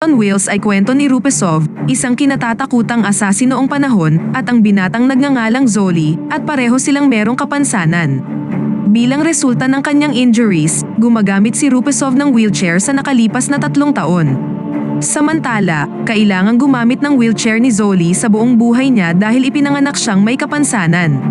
on Wheels ay kwento ni Rupesov, isang kinatatakutang asasi noong panahon, at ang binatang nagngangalang Zoli, at pareho silang merong kapansanan. Bilang resulta ng kanyang injuries, gumagamit si Rupesov ng wheelchair sa nakalipas na 3 taon. Samantala, kailangang gumamit ng wheelchair ni Zoli sa buong buhay niya dahil ipinanganak siyang may kapansanan.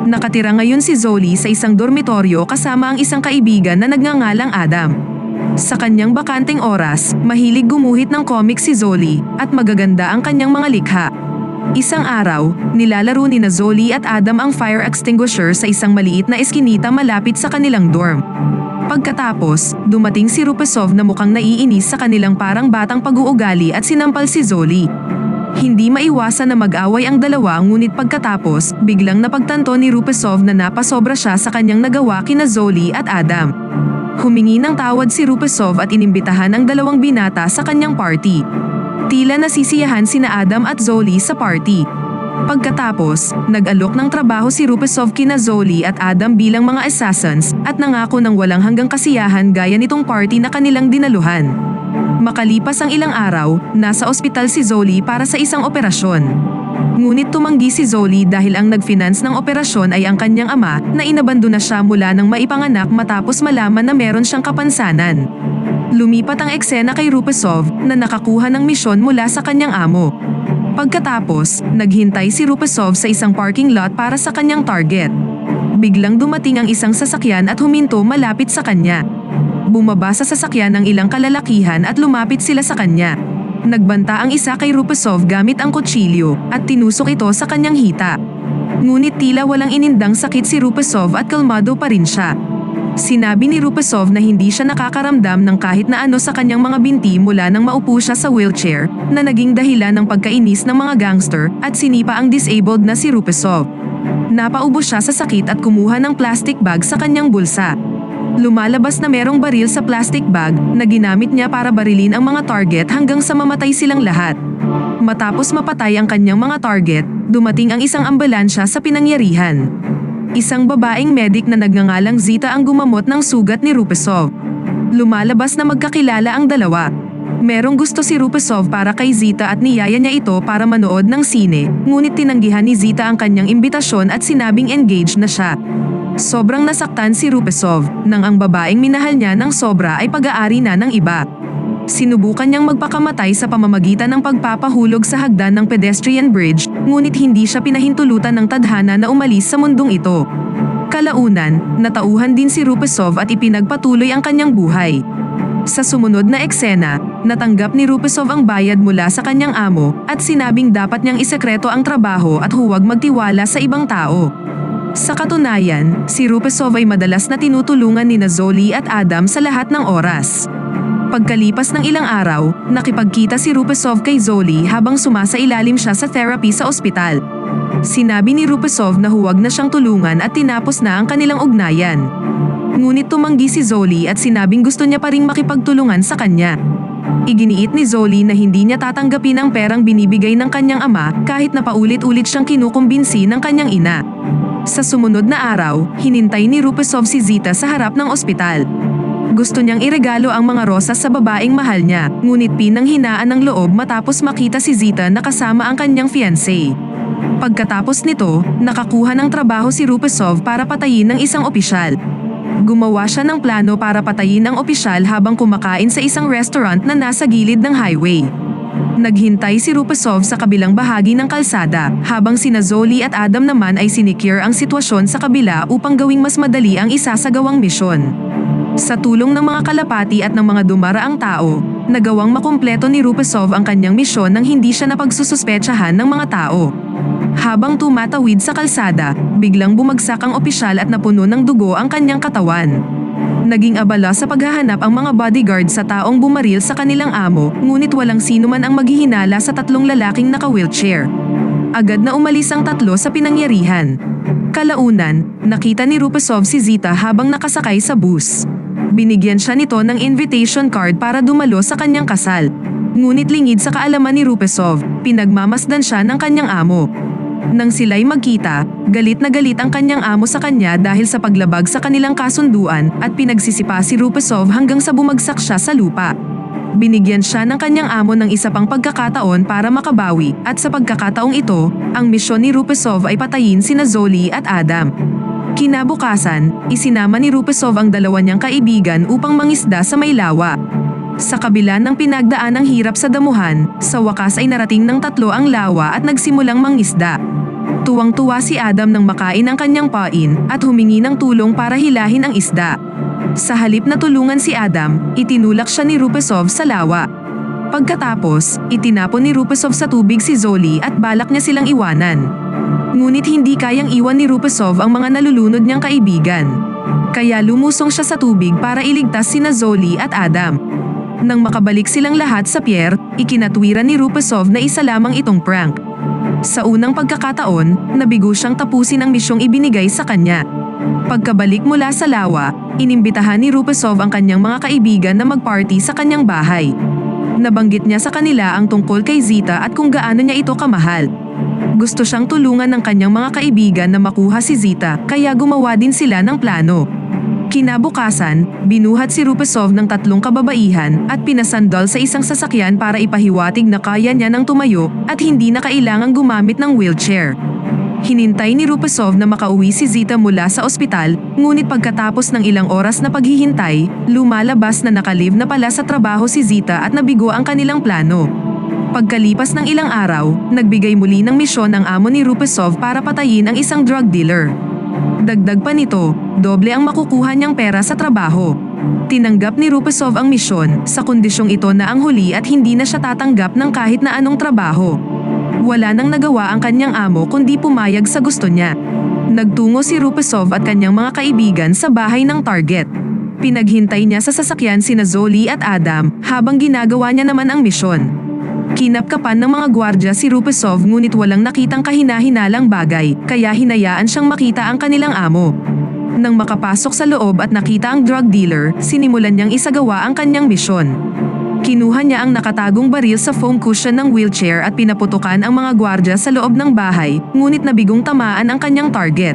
Nakatira ngayon si Zoli sa isang dormitoryo kasama ang isang kaibigan na nagngangalang Adam. Sa kanyang bakanteng oras, mahilig gumuhit ng comic si Zoli at magaganda ang kanyang mga likha. Isang araw, nilalaro ni na Zoli at Adam ang fire extinguisher sa isang maliit na eskinita malapit sa kanilang dorm. Pagkatapos, dumating si Rupesov na mukhang naiinis sa kanilang parang batang pag-uugali at sinampal si Zoli. Hindi maiwasan na mag-away ang dalawa ngunit pagkatapos, biglang napagtanto ni Rupesov na napasobra siya sa kanyang nagawa kina Zoli at Adam. Humingi ng tawad si Rupesov at inimbitahan ang dalawang binata sa kanyang party. Tila nasisiyahan sina Adam at Zoli sa party. Pagkatapos, nag-alok ng trabaho si Rupesov kina Zoli at Adam bilang mga assassins at nangako ng walang hanggang kasiyahan gaya nitong party na kanilang dinaluhan. Makalipas ang ilang araw, nasa ospital si Zoli para sa isang operasyon. Ngunit tumanggi si Zoli dahil ang nag-finance ng operasyon ay ang kanyang ama na inabandona siya mula nang maipanganak matapos malaman na meron siyang kapansanan. Lumipat ang eksena kay Rupesov na nakakuha ng misyon mula sa kanyang amo. Pagkatapos, naghintay si Rupesov sa isang parking lot para sa kanyang target. Biglang dumating ang isang sasakyan at huminto malapit sa kanya. Bumaba sa sasakyan ang ilang kalalakihan at lumapit sila sa kanya. Nagbanta ang isa kay Rupesov gamit ang kutsilyo at tinusok ito sa kanyang hita. Ngunit tila walang inindang sakit si Rupesov at kalmado pa rin siya. Sinabi ni Rupesov na hindi siya nakakaramdam ng kahit na ano sa kanyang mga binti mula nang maupo siya sa wheelchair na naging dahilan ng pagkainis ng mga gangster at sinipa ang disabled na si Rupesov. Napaubo siya sa sakit at kumuha ng plastic bag sa kanyang bulsa. Lumalabas na merong baril sa plastic bag na ginamit niya para barilin ang mga target hanggang sa mamatay silang lahat. Matapos mapatay ang kanyang mga target, dumating ang isang ambulansya sa pinangyarihan. Isang babaeng medic na nagngangalang Zita ang gumamot ng sugat ni Rupesov. Lumalabas na magkakilala ang dalawa. Merong gusto si Rupesov para kay Zita at niyaya niya ito para manood ng sine, ngunit tinanggihan ni Zita ang kanyang imbitasyon at sinabing engaged na siya. Sobrang nasaktan si Rupesov nang ang babaeng minahal niya ng sobra ay pag-aari na ng iba. Sinubukan niyang magpakamatay sa pamamagitan ng pagpapahulog sa hagdan ng pedestrian bridge, ngunit hindi siya pinahintulutan ng tadhana na umalis sa mundong ito. Kalaunan, natauhan din si Rupesov at ipinagpatuloy ang kanyang buhay. Sa sumunod na eksena, natanggap ni Rupesov ang bayad mula sa kanyang amo at sinabing dapat niyang isekreto ang trabaho at huwag magtiwala sa ibang tao. Sa katunayan, si Rupesov ay madalas na tinutulungan ni na Zoli at Adam sa lahat ng oras. Pagkalipas ng ilang araw, nakipagkita si Rupesov kay Zoli habang sumasailalim siya sa therapy sa ospital. Sinabi ni Rupesov na huwag na siyang tulungan at tinapos na ang kanilang ugnayan. Ngunit tumanggi si Zoli at sinabing gusto niya pa ring makipagtulungan sa kanya. Iginiit ni Zoli na hindi niya tatanggapin ang perang binibigay ng kanyang ama kahit na paulit-ulit siyang kinukumbinsi ng kanyang ina. Sa sumunod na araw, hinintay ni Rupesov si Zita sa harap ng ospital. Gusto niyang iregalo ang mga rosas sa babaeng mahal niya, ngunit pinanghinaan ng loob matapos makita si Zita na kasama ang kanyang fiancé. Pagkatapos nito, nakakuha ng trabaho si Rupesov para patayin ng isang opisyal. Gumawa siya ng plano para patayin ang opisyal habang kumakain sa isang restaurant na nasa gilid ng highway. Naghintay si Rupesov sa kabilang bahagi ng kalsada, habang sina Zoli at Adam naman ay sinicure ang sitwasyon sa kabila upang gawing mas madali ang isasagawang misyon. Sa tulong ng mga kalapati at ng mga dumaraang tao, nagawang makumpleto ni Rupesov ang kanyang misyon nang hindi siya napagsususpetsahan ng mga tao. Habang tumatawid sa kalsada, biglang bumagsak ang opisyal at napuno ng dugo ang kanyang katawan. Naging abala sa paghahanap ang mga bodyguard sa taong bumaril sa kanilang amo, ngunit walang sino man ang maghihinala sa 3 lalaking naka-wheelchair. Agad na umalis ang 3 sa pinangyarihan. Kalaunan, nakita ni Rupesov si Zita habang nakasakay sa bus. Binigyan siya nito ng invitation card para dumalo sa kanyang kasal. Ngunit lingid sa kaalaman ni Rupesov, pinagmamasdan siya ng kanyang amo. Nang sila'y magkita, galit na galit ang kanyang amo sa kanya dahil sa paglabag sa kanilang kasunduan at pinagsisipa si Rupesov hanggang sa bumagsak siya sa lupa. Binigyan siya ng kanyang amo ng isa pang pagkakataon para makabawi at sa pagkakataong ito, ang misyon ni Rupesov ay patayin sina Zoli at Adam. Kinabukasan, isinama ni Rupesov ang dalawa niyang kaibigan upang mangisda sa may lawa. Sa kabila ng pinagdaan ng hirap sa damuhan, sa wakas ay narating ng tatlo ang lawa at nagsimulang mangisda. Tuwang-tuwa si Adam nang makain ang kanyang pain at humingi ng tulong para hilahin ang isda. Sa halip na tulungan si Adam, itinulak siya ni Rupesov sa lawa. Pagkatapos, itinapon ni Rupesov sa tubig si Zoli at balak niya silang iwanan. Ngunit hindi kayang iwan ni Rupesov ang mga nalulunod niyang kaibigan. Kaya lumusong siya sa tubig para iligtas sina Zoli at Adam. Nang makabalik silang lahat sa pier, ikinatwiran ni Rupesov na isa lamang itong prank. Sa unang pagkakataon, nabigo siyang tapusin ang misyong ibinigay sa kanya. Pagkabalik mula sa lawa, inimbitahan ni Rupesov ang kanyang mga kaibigan na magparty sa kanyang bahay. Nabanggit niya sa kanila ang tungkol kay Zita at kung gaano niya ito kamahal. Gusto siyang tulungan ng kanyang mga kaibigan na makuha si Zita kaya gumawa din sila ng plano. Kinabukasan, binuhat si Rupesov ng tatlong kababaihan at pinasandal sa isang sasakyan para ipahiwatig na kaya niya nang tumayo at hindi na kailangang gumamit ng wheelchair. Hinintay ni Rupesov na makauwi si Zita mula sa ospital, ngunit pagkatapos ng ilang oras na paghihintay, lumalabas na nakalive na pala sa trabaho si Zita at nabigo ang kanilang plano. Pagkalipas ng ilang araw, nagbigay muli ng misyon ang amo ni Rupesov para patayin ang isang drug dealer. Dagdag pa nito, doble ang makukuha niyang pera sa trabaho. Tinanggap ni Rupesov ang misyon sa kondisyong ito na ang huli at hindi na siya tatanggap ng kahit na anong trabaho. Wala nang nagawa ang kanyang amo kundi pumayag sa gusto niya. Nagtungo si Rupesov at kanyang mga kaibigan sa bahay ng target. Pinaghintay niya sa sasakyan sina Zoli at Adam habang ginagawa niya naman ang misyon. Kinapkapan ng mga gwardya si Rupesov ngunit walang nakitang kahina-hinalang bagay kaya hinayaan siyang makita ang kanilang amo. Nang makapasok sa loob at nakita ang drug dealer, sinimulan niyang isagawa ang kanyang misyon. Kinuha niya ang nakatagong baril sa foam cushion ng wheelchair at pinaputukan ang mga gwardya sa loob ng bahay, ngunit nabigong tamaan ang kanyang target.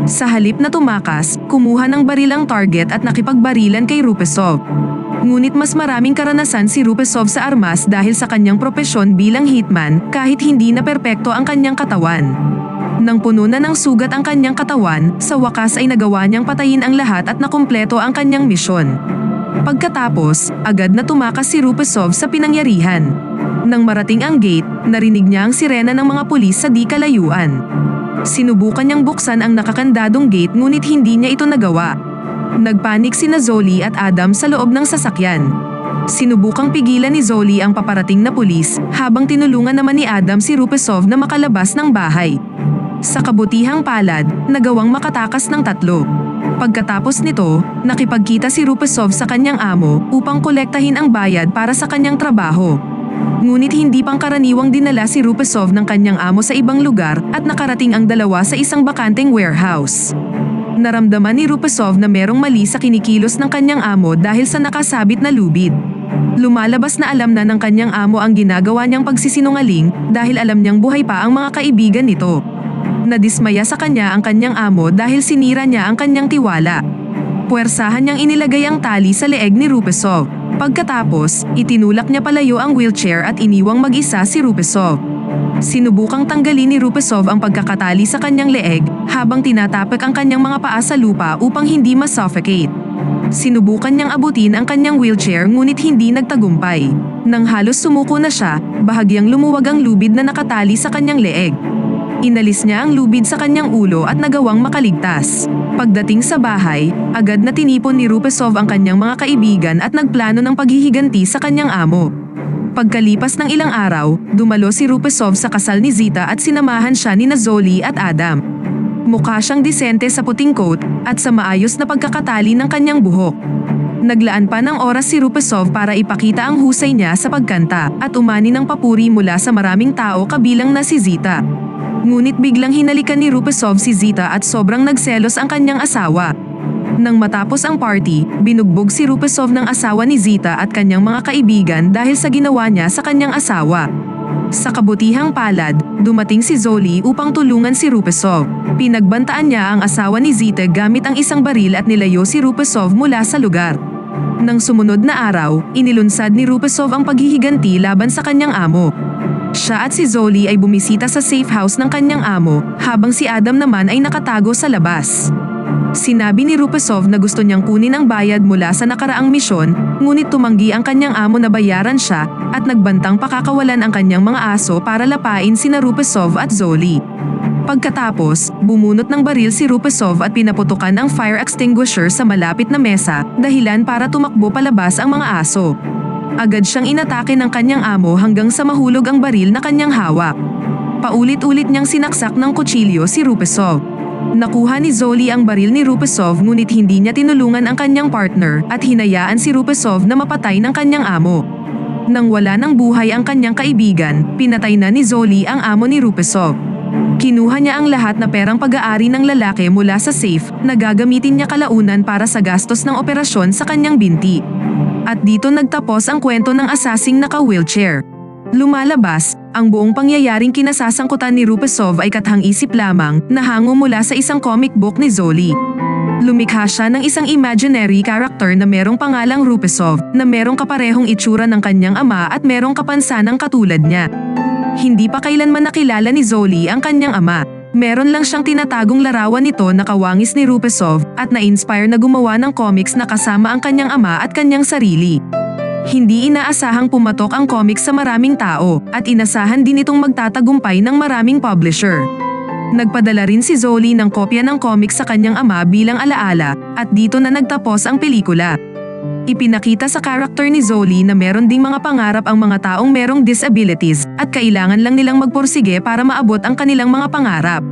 Sa halip na tumakas, kumuha ng baril ang target at nakipagbarilan kay Rupesov. Ngunit mas maraming karanasan si Rupesov sa armas dahil sa kanyang propesyon bilang hitman kahit hindi na perpekto ang kanyang katawan. Nang puno na ng sugat ang kanyang katawan, sa wakas ay nagawa niyang patayin ang lahat at nakumpleto ang kanyang misyon. Pagkatapos, agad na tumakas si Rupesov sa pinangyarihan. Nang marating ang gate, narinig niya ang sirena ng mga pulis sa di kalayuan. Sinubukan niyang buksan ang nakakandadong gate ngunit hindi niya ito nagawa. Nagpanik sina Zoli at Adam sa loob ng sasakyan. Sinubukang pigilan ni Zoli ang paparating na pulis habang tinulungan naman ni Adam si Rupesov na makalabas ng bahay. Sa kabutihang palad, nagawang makatakas ng tatlo. Pagkatapos nito, nakipagkita si Rupesov sa kanyang amo upang kolektahin ang bayad para sa kanyang trabaho. Ngunit hindi pangkaraniwang dinala si Rupesov ng kanyang amo sa ibang lugar at nakarating ang dalawa sa isang bakanteng warehouse. Naramdaman ni Rupesov na merong mali sa kinikilos ng kanyang amo dahil sa nakasabit na lubid. Lumalabas na alam na ng kanyang amo ang ginagawa niyang pagsisinungaling dahil alam niyang buhay pa ang mga kaibigan nito. Nadismaya sa kanya ang kanyang amo dahil sinira niya ang kanyang tiwala. Puwersahan niyang inilagay ang tali sa leeg ni Rupesov. Pagkatapos, itinulak niya palayo ang wheelchair at iniwang mag-isa si Rupesov. Sinubukang tanggalin ni Rupesov ang pagkakatali sa kanyang leeg habang tinatapak ang kanyang mga paa sa lupa upang hindi ma-suffocate. Sinubukan niyang abutin ang kanyang wheelchair ngunit hindi nagtagumpay. Nang halos sumuko na siya, bahagyang lumuwag ang lubid na nakatali sa kanyang leeg. Inalis niya ang lubid sa kanyang ulo at nagawang makaligtas. Pagdating sa bahay, agad na tinipon ni Rupesov ang kanyang mga kaibigan at nagplano ng paghihiganti sa kanyang amo. Pagkalipas ng ilang araw, dumalo si Rupesov sa kasal ni Zita at sinamahan siya ni Zoli at Adam. Mukha siyang disente sa puting coat at sa maayos na pagkakatali ng kanyang buhok. Naglaan pa ng oras si Rupesov para ipakita ang husay niya sa pagkanta at umani ng papuri mula sa maraming tao kabilang na si Zita. Ngunit biglang hinalikan ni Rupesov si Zita at sobrang nagselos ang kanyang asawa. Nang matapos ang party, binugbog si Rupesov ng asawa ni Zita at kanyang mga kaibigan dahil sa ginawa niya sa kanyang asawa. Sa kabutihang palad, dumating si Zoli upang tulungan si Rupesov. Pinagbantaan niya ang asawa ni Zita gamit ang isang baril at nilayo si Rupesov mula sa lugar. Nang sumunod na araw, inilunsad ni Rupesov ang paghihiganti laban sa kanyang amo. Siya at si Zoli ay bumisita sa safe house ng kanyang amo, habang si Adam naman ay nakatago sa labas. Sinabi ni Rupesov na gusto niyang kunin ang bayad mula sa nakaraang misyon, ngunit tumanggi ang kanyang amo na bayaran siya at nagbantang pakakawalan ang kanyang mga aso para lapain sina Rupesov at Zoli. Pagkatapos, bumunot ng baril si Rupesov at pinaputukan ang fire extinguisher sa malapit na mesa, dahilan para tumakbo palabas ang mga aso. Agad siyang inatake ng kanyang amo hanggang sa mahulog ang baril na kanyang hawak. Paulit-ulit niyang sinaksak ng kutsilyo si Rupesov. Nakuha ni Zoli ang baril ni Rupesov ngunit hindi niya tinulungan ang kanyang partner at hinayaan si Rupesov na mapatay ng kanyang amo. Nang wala ng buhay ang kanyang kaibigan, pinatay na ni Zoli ang amo ni Rupesov. Kinuha niya ang lahat na perang pag-aari ng lalaki mula sa safe na gagamitin niya kalaunan para sa gastos ng operasyon sa kanyang binti. At dito nagtapos ang kwento ng asasing naka-wheelchair. Lumalabas, ang buong pangyayaring kinasasangkutan ni Rupesov ay kathang-isip lamang na hango mula sa isang comic book ni Zoli. Lumikha siya ng isang imaginary character na merong pangalang Rupesov na merong kaparehong itsura ng kanyang ama at merong kapansanang katulad niya. Hindi pa kailanman nakilala ni Zoli ang kanyang ama. Meron lang siyang tinatagong larawan nito na kawangis ni Rupesov at na-inspire na gumawa ng comics na kasama ang kanyang ama at kanyang sarili. Hindi inaasahang pumatok ang comics sa maraming tao at inasahan din itong magtatagumpay ng maraming publisher. Nagpadala rin si Zoli ng kopya ng comics sa kanyang ama bilang alaala at dito na nagtapos ang pelikula. Ipinakita sa karakter ni Zoli na meron ding mga pangarap ang mga taong merong disabilities at kailangan lang nilang magpursige para maabot ang kanilang mga pangarap.